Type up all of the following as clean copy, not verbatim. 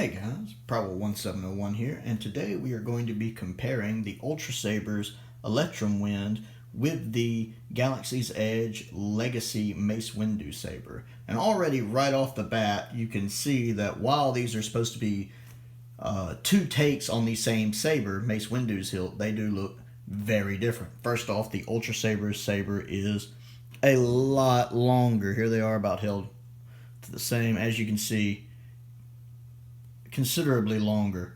Hey guys, Probable1701 here, and today we are going to be comparing the Ultrasabers Electrum Wind with the Galaxy's Edge Legacy Mace Windu Saber. And already right off the bat, you can see that while these are supposed to be two takes on the same saber, Mace Windu's hilt, they do look very different. First off, the Ultrasabers saber is a lot longer. Here they are about held to the same, as you can see, considerably longer.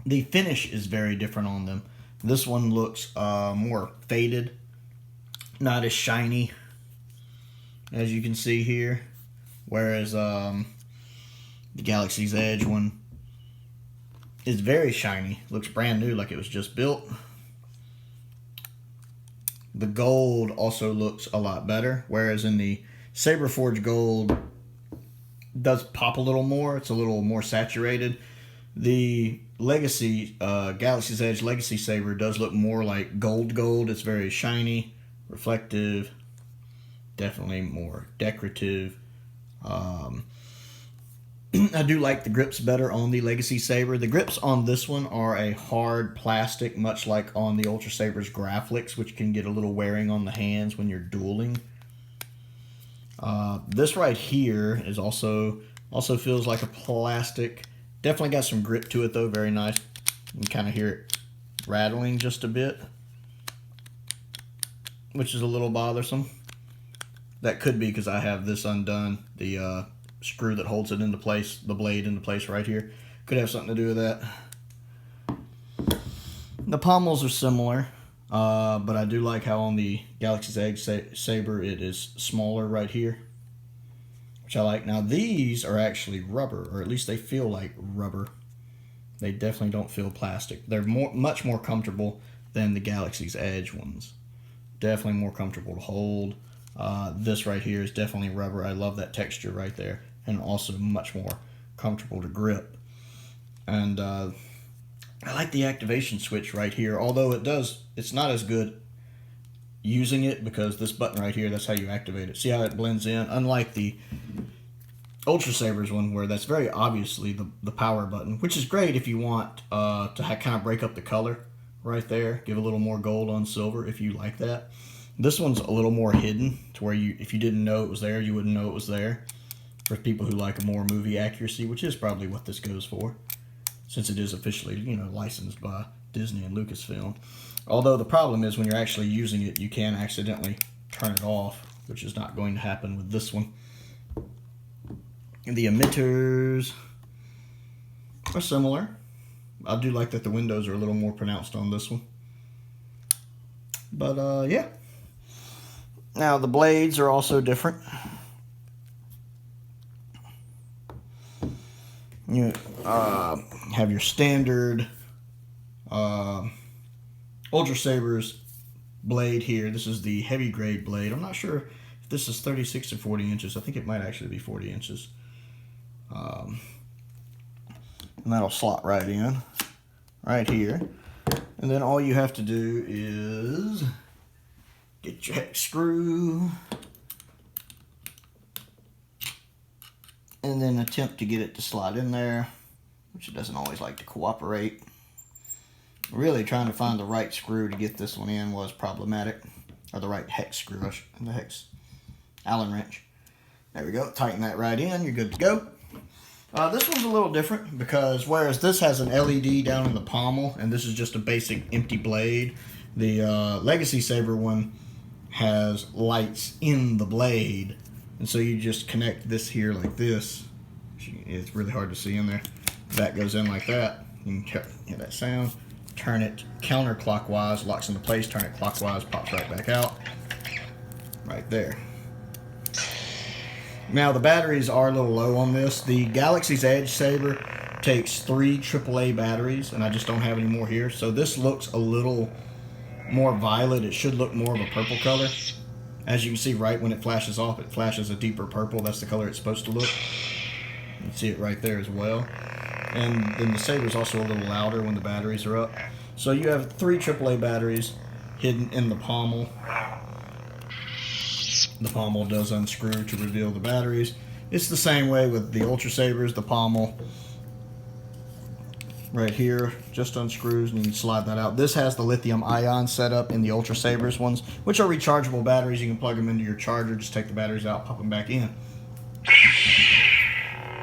The finish is very different on them. This one looks more faded, not as shiny, as you can see here, whereas the Galaxy's Edge one is very shiny, looks brand new, like it was just built. The gold also looks a lot better, whereas in the Saber Forge gold does pop a little more. It's a little more saturated. The Legacy Galaxy's Edge Legacy Saber does look more like gold. It's very shiny, reflective, definitely more decorative. I do like the grips better on the Legacy Saber. The grips on this one are a hard plastic, much like on the Ultrasabers Graphics, which can get a little wearing on the hands when you're dueling. This right here is also feels like a plastic. Definitely got some grip to it though, very nice. You can kind of hear it rattling just a bit, which is a little bothersome. That could be because I have this undone, the screw that holds it into place, the blade into place right here. Could have something to do with that. The pommels are similar. But I do like how on the Galaxy's Edge Saber it is smaller right here, which I like. Now these are actually rubber, or at least they feel like rubber. They definitely don't feel plastic. They're much more comfortable than the Galaxy's Edge ones. Definitely more comfortable to hold. This right here is definitely rubber. I love that texture right there, and also much more comfortable to grip. And I like the activation switch right here, although it's not as good using it because this button right here, that's how you activate it. See how it blends in? Unlike the Ultrasabers one, where that's very obviously the power button, which is great if you want to kind of break up the color right there, give a little more gold on silver if you like that. This one's a little more hidden to where if you didn't know it was there, you wouldn't know it was there. For people who like a more movie accuracy, which is probably what this goes for, since it is officially, licensed by Disney and Lucasfilm. Although the problem is when you're actually using it, you can accidentally turn it off, which is not going to happen with this one. And the emitters are similar. I do like that the windows are a little more pronounced on this one. But, yeah. Now, the blades are also different. You have your standard Ultrasabers blade here. This is the heavy grade blade. I'm not sure if this is 36 or 40 inches. I think it might actually be 40 inches. And that'll slot right in, right here. And then all you have to do is get your hex screw and then attempt to get it to slide in there, which it doesn't always like to cooperate. Really trying to find the right screw to get this one in was problematic, or the right hex screw, the hex Allen wrench. There we go, tighten that right in, you're good to go. This one's a little different because whereas this has an LED down in the pommel, and this is just a basic empty blade, the Legacy Saber one has lights in the blade. And so you just connect this here like this. It's really hard to see in there. That goes in like that. You can hear that sound. Turn it counterclockwise, locks into place. Turn it clockwise, pops right back out. Right there. Now the batteries are a little low on this. The Galaxy's Edge Saber takes 3 AAA batteries, and I just don't have any more here. So this looks a little more violet. It should look more of a purple color. As you can see, right when it flashes off, it flashes a deeper purple. That's the color it's supposed to look. You can see it right there as well. And then the Saber's also a little louder when the batteries are up. So you have 3 AAA batteries hidden in the pommel. The pommel does unscrew to reveal the batteries. It's the same way with the Ultrasabers. The pommel right here just unscrews and you can slide that out. This has the lithium ion setup in the Ultrasabers ones, which are rechargeable batteries. You can plug them into your charger, just take the batteries out, pop them back in.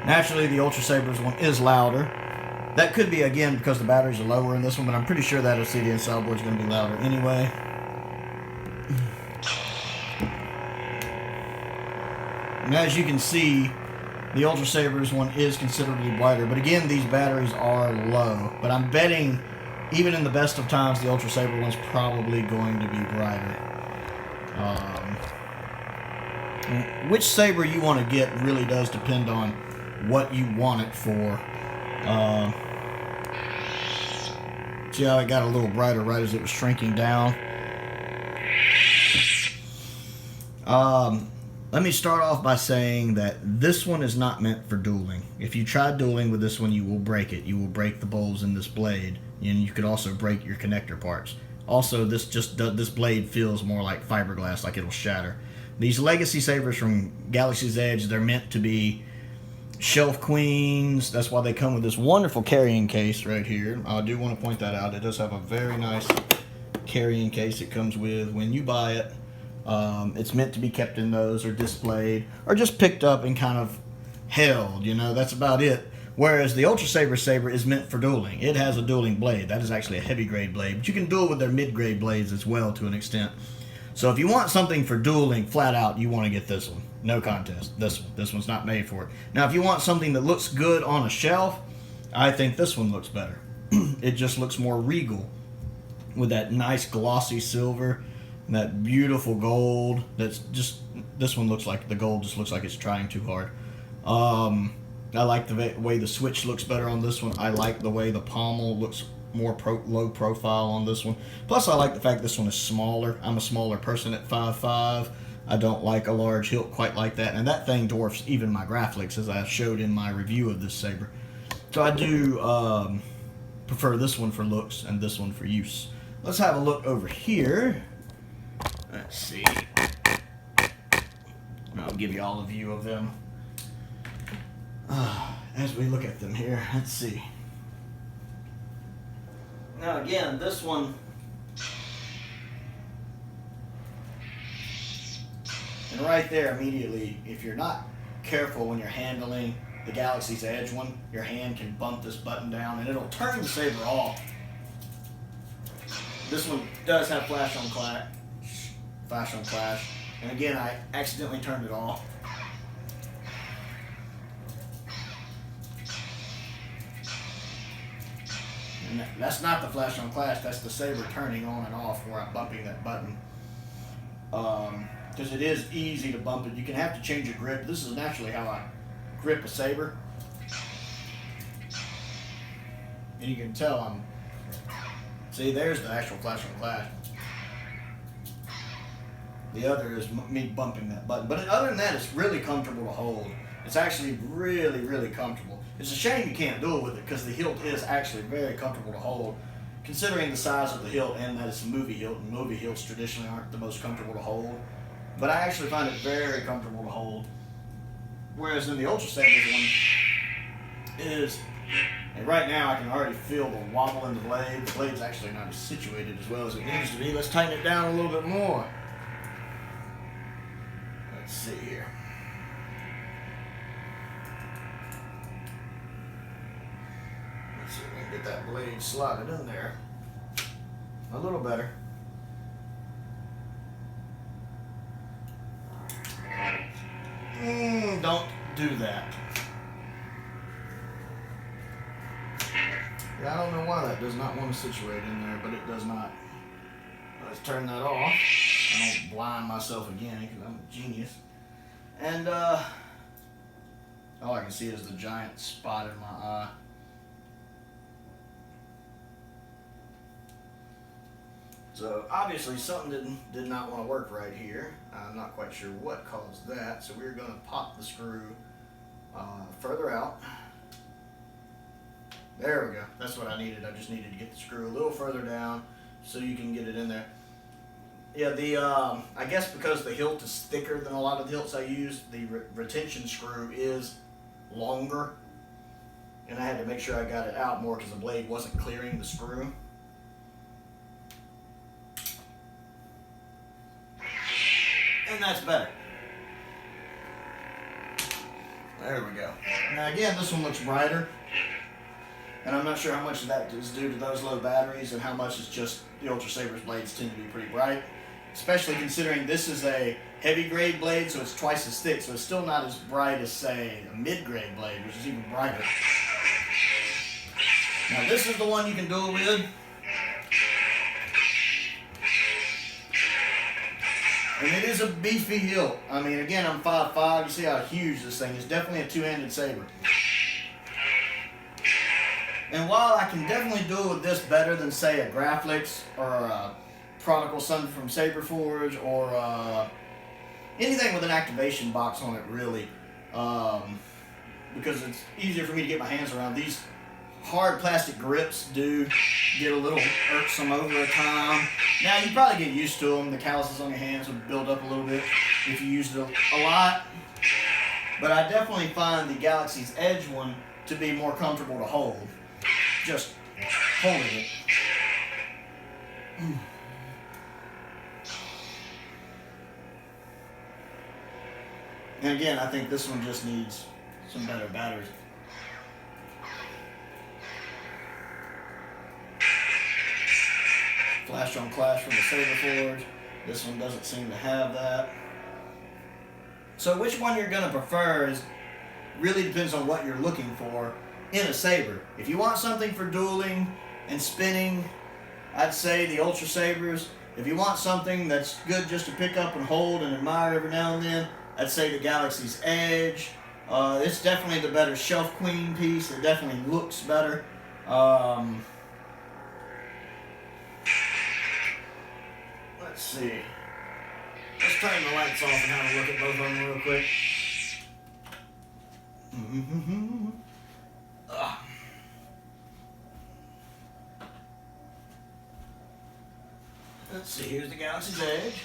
Naturally, the Ultrasabers one is louder. That could be, again, because the batteries are lower in this one, but I'm pretty sure that LCD inside board is going to be louder anyway. And as you can see, the Ultrasabers one is considerably brighter, but again, these batteries are low. But I'm betting, even in the best of times, the Ultrasaber one's probably going to be brighter. Which saber you want to get really does depend on what you want it for. See how it got a little brighter right as it was shrinking down? Let me start off by saying that this one is not meant for dueling. If you try dueling with this one, you will break it. You will break the bowls in this blade, and you could also break your connector parts. Also, this blade feels more like fiberglass, like it'll shatter. These Legacy Sabers from Galaxy's Edge, they're meant to be shelf queens. That's why they come with this wonderful carrying case right here. I do want to point that out. It does have a very nice carrying case it comes with when you buy it. It's meant to be kept in those or displayed or just picked up and kind of held, you know, that's about it. Whereas the Ultrasaber Saber is meant for dueling. It has a dueling blade. That is actually a heavy grade blade, but you can duel with their mid-grade blades as well to an extent. So if you want something for dueling flat out, you want to get this one. No contest. This one's not made for it. Now if you want something that looks good on a shelf, I think this one looks better. It just looks more regal with that nice glossy silver. That beautiful gold. That's just, this one looks like the gold just looks like it's trying too hard. I like the way the switch looks better on this one. I like the way the pommel looks more low profile on this one. Plus I like the fact this one is smaller. I'm a smaller person at 5'5". I don't like a large hilt quite like that, and that thing dwarfs even my Graphics, as I showed in my review of this saber. So I do prefer this one for looks and this one for use. Let's have a look over here. Let's see. I'll give you all a view of them. As we look at them here, let's see. Now again, this one, and right there immediately, if you're not careful when you're handling the Galaxy's Edge one, your hand can bump this button down and it'll turn the saber off. This one does have flash on clash, and again I accidentally turned it off. And that's not the flash on clash, that's the saber turning on and off where I'm bumping that button. Because it is easy to bump it. You can have to change your grip. This is naturally how I grip a saber. And you can tell see, there's the actual flash on clash. The other is me bumping that button. But other than that, it's really comfortable to hold. It's actually really, really comfortable. It's a shame you can't duel with it because the hilt is actually very comfortable to hold, considering the size of the hilt and that it's a movie hilt, and movie hilts traditionally aren't the most comfortable to hold. But I actually find it very comfortable to hold. Whereas in the Ultrasabers one is, and right now I can already feel the wobble in the blade. The blade's actually not as situated as well as it needs to be. Let's tighten it down a little bit more. Let's see here. Let's see if we can get that blade slotted in there. A little better. Don't do that. Yeah, I don't know why that does not want to situate in there, but it does not. Let's turn that off. I don't blind myself again because I'm a genius. And all I can see is the giant spot in my eye. So obviously something did not want to work right here. I'm not quite sure what caused that. So we're going to pop the screw further out. There we go. That's what I needed. I just needed to get the screw a little further down so you can get it in there. Yeah, I guess because the hilt is thicker than a lot of the hilts I use, the retention screw is longer. and I had to make sure I got it out more because the blade wasn't clearing the screw. And that's better. There we go. Now again, this one looks brighter, and I'm not sure how much of that is due to those low batteries and how much is just the Ultrasabers blades tend to be pretty bright, especially considering this is a heavy grade blade, so it's twice as thick, so it's still not as bright as, say, a mid-grade blade, which is even brighter. Now this is the one you can duel with. And it is a beefy hilt. I mean, again, I'm 5'5". You see how huge this thing is. Definitely a two-handed saber. And while I can definitely duel with this better than, say, a Graflix or a Prodigal Son from Saberforge or anything with an activation box on it, really, because it's easier for me to get my hands around. These hard plastic grips do get a little irksome over time. Now, you probably get used to them. The calluses on your hands would build up a little bit if you used it a lot. But I definitely find the Galaxy's Edge one to be more comfortable to hold. Just holding it. And again, I think this one just needs some better batteries. Flash on Clash from the Saberforge. This one doesn't seem to have that. So which one you're going to prefer is really depends on what you're looking for in a saber. If you want something for dueling and spinning, I'd say the Ultrasabers. If you want something that's good just to pick up and hold and admire every now and then, I'd say the Galaxy's Edge. It's definitely the better shelf queen piece. It definitely looks better. Let's see. Let's turn the lights off and have a look at both of them real quick. Let's see, here's the Galaxy's Edge.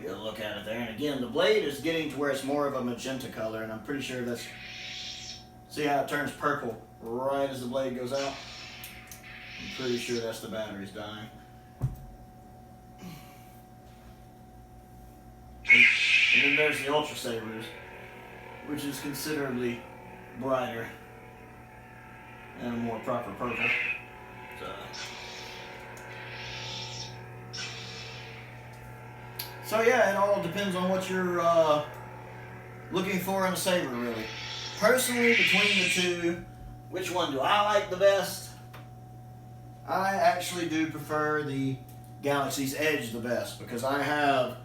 You'll look at it there, and again, the blade is getting to where it's more of a magenta color, and I'm pretty sure that's... See how it turns purple right as the blade goes out? I'm pretty sure that's the batteries dying. And then there's the Ultrasabers, which is considerably brighter and a more proper purple. So yeah, it all depends on what you're looking for in a saber, really. Personally, between the two, which one do I like the best? I actually do prefer the Galaxy's Edge the best, because I have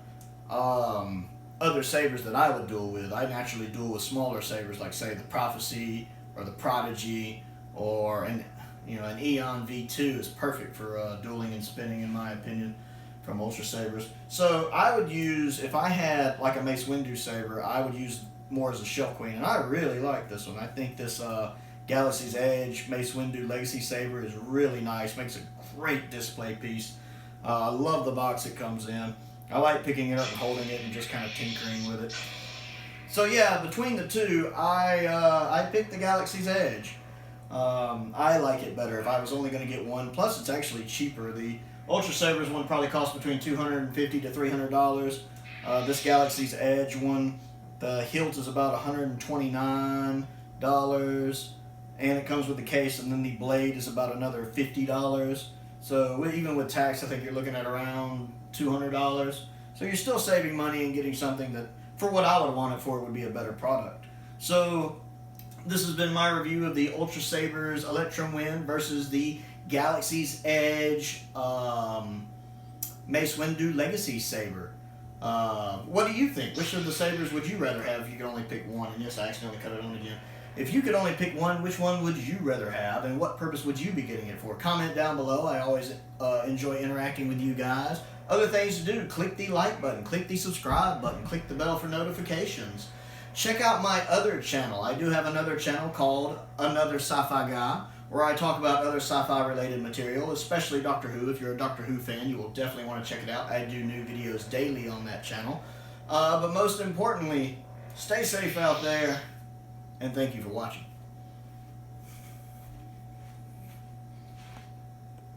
other sabers that I would duel with. I naturally duel with smaller sabers, like say the Prophecy or the Prodigy, or an Eon V2 is perfect for dueling and spinning, in my opinion, from Ultrasabers. So I would use, if I had like a Mace Windu Saber, I would use more as a shelf queen, and I really like this one. I think this Galaxy's Edge Mace Windu Legacy Saber is really nice, makes a great display piece. I love the box it comes in. I like picking it up and holding it and just kind of tinkering with it. So yeah, between the two, I picked the Galaxy's Edge. I like it better if I was only going to get one. Plus, it's actually cheaper. The Ultrasabers one probably costs between $250 to $300. This Galaxy's Edge one, the hilt is about $129, and it comes with the case, and then the blade is about another $50. So even with tax, I think you're looking at around $200. So you're still saving money and getting something that, for what I would want it for, would be a better product. So this has been my review of the Ultrasabers Electrum Wind versus the Galaxy's Edge Mace Windu Legacy Saber. What do you think? Which of the sabers would you rather have if you could only pick one? And yes, I accidentally cut it on again. If you could only pick one, which one would you rather have, and what purpose would you be getting it for? Comment down below. I always enjoy interacting with you guys. Other things to do, click the like button, click the subscribe button, click the bell for notifications. Check out my other channel. I do have another channel called Another Sci-Fi Guy, where I talk about other sci-fi related material, especially Doctor Who. If you're a Doctor Who fan, you will definitely want to check it out. I do new videos daily on that channel. But most importantly, Stay safe out there, and thank you for watching.